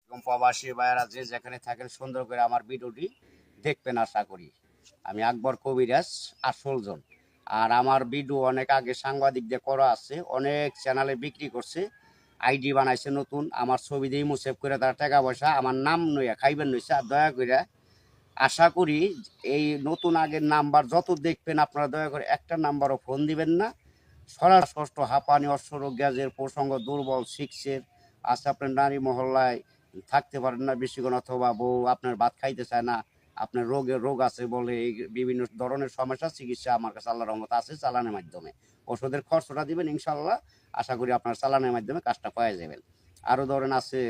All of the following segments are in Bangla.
এবং প্রবাসী ভাইয়েরা যে যেখানে থাকেন সুন্দর করে আমার ভিডিওটি দেখবেন আশা করি। আমি আকবর কবিরাজ আসলজন। আর আমার ভিডিও অনেক আগে সাংবাদিকদের করা আছে, অনেক চ্যানেলে বিক্রি করছে, আইডি বানাইছে নতুন, আমার ছবি দিয়ে সেভ করে তার টাকা পয়সা আমার নাম নইয়া খাইবেন নইছে। আর দয়া করে আশা করি এই নতুন আগের নাম্বার যত দেখবেন আপনারা দয়া করে একটা নাম্বারও ফোন দিবেন না। শ্বাসকষ্ট, হাঁপানি, অশ্বরোগ, গ্যাসের প্রসঙ্গ, দুর্বল, সিক্সের আছে, আপনার নারী মহল্লায় থাকতে পারেন না বেশিক্ষণ, অথবা বউ আপনার ভাত খাইতে চায় না, আপনার রোগ আছে বলে এই বিভিন্ন ধরনের সমস্যা চিকিৎসা আমার কাছে আল্লাহর রহমত আছে চালানের মাধ্যমে। ওষুধের খরচটা দিবেন ইনশাল্লাহ, আশা করি আপনার চালানের মাধ্যমে কাজটা পাওয়া যাবেন। আরও ধরেন আছে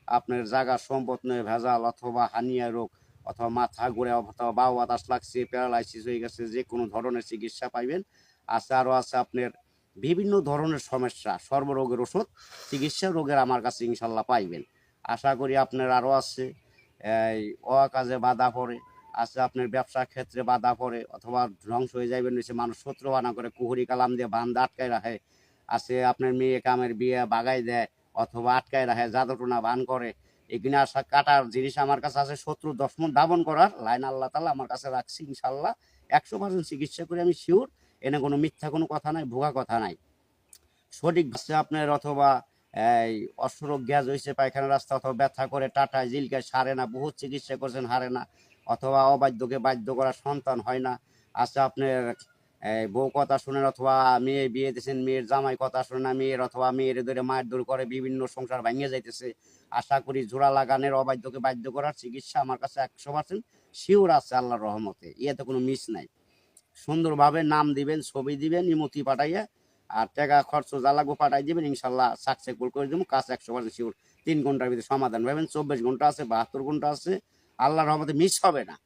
আপনার জায়গা সম্পদ নয় ভেজাল, অথবা হানিয়া রোগ, অথবা মাথা ঘুরে, অথবা বাউ বাতাস লাগছে, প্যারালাইসিস হয়ে গেছে, যে কোনো ধরনের চিকিৎসা পাইবেন। আছে আরও আছে আপনার বিভিন্ন ধরনের সমস্যা, সর্বরোগের ওষুধ চিকিৎসা রোগের আমার কাছে ইনশাল্লাহ পাইবেন। আশা করি আপনার আরও আছে এই অকাজে বাধা পড়ে, আছে আপনার ব্যবসার ক্ষেত্রে বাধা পড়ে, অথবা ধ্বংস হয়ে যাইবেন নিচে, মানুষ শত্রু বানা করে কুহুরি কালাম দিয়ে বান্ধ আটকায় রাখে, আছে আপনার মেয়ে কামের বিয়ে বাগাই দেয়, অথবা আটকায় রাখে, জাদুটোনা বান করে, এগুলো আসা কাটার জিনিস আমার কাছে আছে। শত্রু দশমন দাবন করার লাইন আল্লাহ তালা আমার কাছে রাখছি ইনশাল্লাহ। 100% চিকিৎসা করে আমি শিওর, এনে কোনো মিথ্যা কোনো কথা নাই, ভুয়া কথা নাই, সঠিক হচ্ছে আপনার। অথবা এই অশ্বরোগ গ্যাস হয়েছে, পায়খানা রাস্তা, অথবা ব্যথা করে, টাটায় জিলকায় সারে না, বহুত চিকিৎসা করছেন হারে না, অথবা অবাধ্যকে বাধ্য করা, সন্তান হয় না। আচ্ছা আপনার বউ কথা শুনেন, অথবা মেয়ে বিয়ে দিয়েছেন, মেয়ের জামাই কথা শুনে না, মেয়ের অথবা মেয়ের ধরে মায়ের দূর করে বিভিন্ন সংসার ভাঙিয়ে যাইতেছে। আশা করি জোড়া লাগানের, অবাধ্যকে বাধ্য করার চিকিৎসা আমার কাছে 100% শিওর আছে আল্লাহর রহমতে, ইয়েতে কোনো মিস নাই। সুন্দরভাবে নাম দিবেন, ছবি দিবেন, ইমতি পাঠাইয়া, আর টাকা খরচ যা লাগবে পাঠাই দিবেন, ইনশাল্লাহ সাকসেসফুল করে দেবো কাজ 100% শিওর। 3 ঘন্টার ভিতরে সমাধান পাবেন। 24 ঘন্টা আছে, 72 ঘন্টা আছে, আল্লাহর রহমতে মিস হবে না।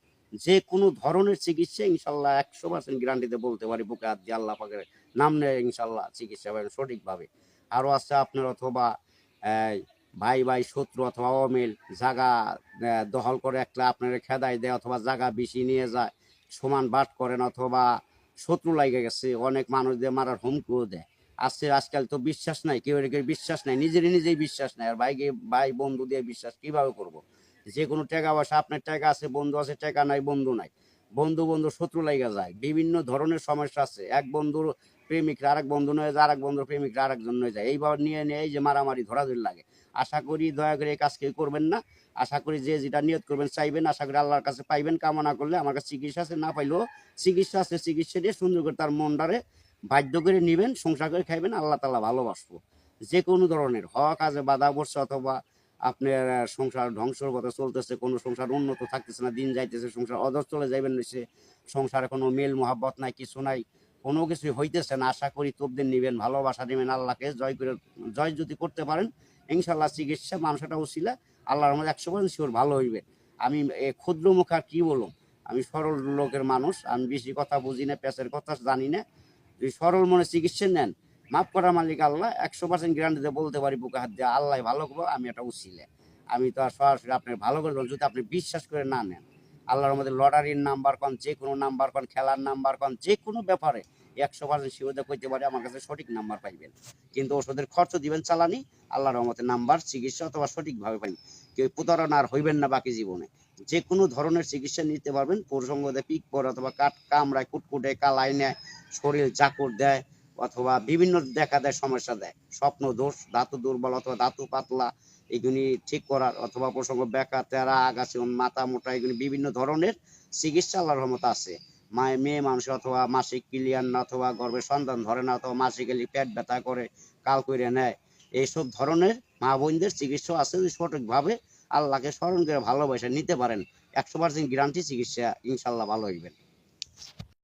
যে কোনো ধরনের চিকিৎসা ইনশাল্লাহ 100% গ্যারান্টিতে বলতে পারি, বুকে হাত দিয়ে আল্লাহ পাকের নাম নেয় ইনশাল্লাহ চিকিৎসা পাবেন সঠিকভাবে। আরও আছে আপনার অথবা ভাই ভাই শত্রু, অথবা অমিল, জাগা দখল করে একটা আপনার খেদাই দেয়, অথবা জাগা বেশি নিয়ে যায়, সমান বাট করেন, অথবা শত্রু লাগে গেছে, অনেক মানুষদের মারার হুমকিও দেয়। আজকাল তো বিশ্বাস নাই, কেউ কেউ বিশ্বাস নাই, নিজেই বিশ্বাস নাই, আর ভাইকে ভাই বন্ধু দিয়ে বিশ্বাস কিভাবে করব? যে কোনো টাকা পয়সা, আপনার টাকা আছে বন্ধু আছে, টাকা নাই বন্ধু নাই, বন্ধু বন্ধু শত্রু লাগা যায়, বিভিন্ন ধরনের সমস্যা আছে। এক বন্ধুর প্রেমিকরা আরেক বন্ধু নয়ে যায়, আরেক বন্ধুর প্রেমিকরা আরেকজন নয়ে যায়, এইভাবে নিয়ে নিয়ে এই যে মারামারি ধরাধরি লাগে। আশা করি দয়া করে এই কাজ কেউ করবেন না। আশা করি যে যেটা নিয়ত করবেন চাইবেন, আশা করি আল্লাহর কাছে পাইবেন। কামনা করলে আমার কাছে চিকিৎসা আছে, না পাইলেও চিকিৎসা আছে, চিকিৎসা দিয়ে সুন্দর করে তার মনটারে বাধ্য করে নিবেন, সংসার করে খাইবেন, আল্লাহ তাআলা ভালোবাসবো। যে কোনো ধরনের কাজে বাধা পড়ছে, অথবা আপনার সংসার ধ্বংসর পথে চলতেছে, কোনো সংসার উন্নত থাকতেছে না, দিন যাইতেছে, সংসার অধর চলে যাইবেন নিচে, সংসারে কোনো মেল মোহাব্বত নাই, কিছু নাই, কোনো কিছুই হইতেছে না, আশা করি তবদিন নিবেন, ভালোবাসা দিবেন, আল্লাহকে জয় যদি করতে পারেন ইনশাল্লাহ চিকিৎসা মানুষটা উচিলা আল্লাহর রহমতে 100% শিওর ভালো হইবে। আমি ক্ষুদ্র মুখ আর কি বলুম, আমি সরল লোকের মানুষ, আমি বেশি কথা বুঝি না, পেঁচের কথা জানি না। যদি সরল মনে চিকিৎসা নেন, মাফ করার মালিক আল্লাহ, 100% গ্যারান্টিতে বলতে পারি বুকে হাত দিয়ে আল্লাহ ভালো করবো, আমি এটা উচিলে। আমি তো আর সরাসরি আপনার ভালো করে দেবো যদি আপনি বিশ্বাস করে না নেন। আল্লাহর মধ্যে লটারির নাম্বার কন, যে কোনো নাম্বার কন, খেলার নাম্বার কন, যে কোনো ব্যাপারে 100% শিওরতা কইতে পারে আমার কাছে সঠিক নাম্বার পাইবেন। কিন্তু ওষুধের খরচ দিবেন চালানি, আল্লাহর রহমতে নাম্বার চিকিৎসা অথবা সঠিকভাবে পাইবেন। কেউ প্রতারণা আর হইবেন না বাকি জীবনে। যে কোনো ধরনের চিকিৎসা নিতে পারবেন। প্রসঙ্গতে পিক পরে, অথবা কামড়ায়, কুটকুটে, কালাই নেয়, শরীর চাকর দেয়, অথবা বিভিন্ন দেখা দেয়, সমস্যা দেয়, স্বপ্ন দোষ, ধাতু দুর্বল, অথবা ধাতু পাতলা, এগুলি ঠিক করার, অথবা প্রসঙ্গ বেকা তেরা আগাছি, মাথা মোটা, এগুলি বিভিন্ন ধরনের চিকিৎসা আল্লাহর রহমত আছে। মেয়ে মানুষ অথবা মাসিক ক্লিয়ার না, অথবা গর্ভে সন্তান ধরে না, অথবা মাসিক এলি পেট ব্যথা করে, কাল করে নেয়, এইসব ধরনের মা বোনদের চিকিৎসা আছে। যদি সঠিকভাবে আল্লাহকে স্মরণ করে ভালোবাসা নিতে পারেন, 100% গ্যারান্টি চিকিৎসা ইনশাল্লাহ ভালো হইবেন।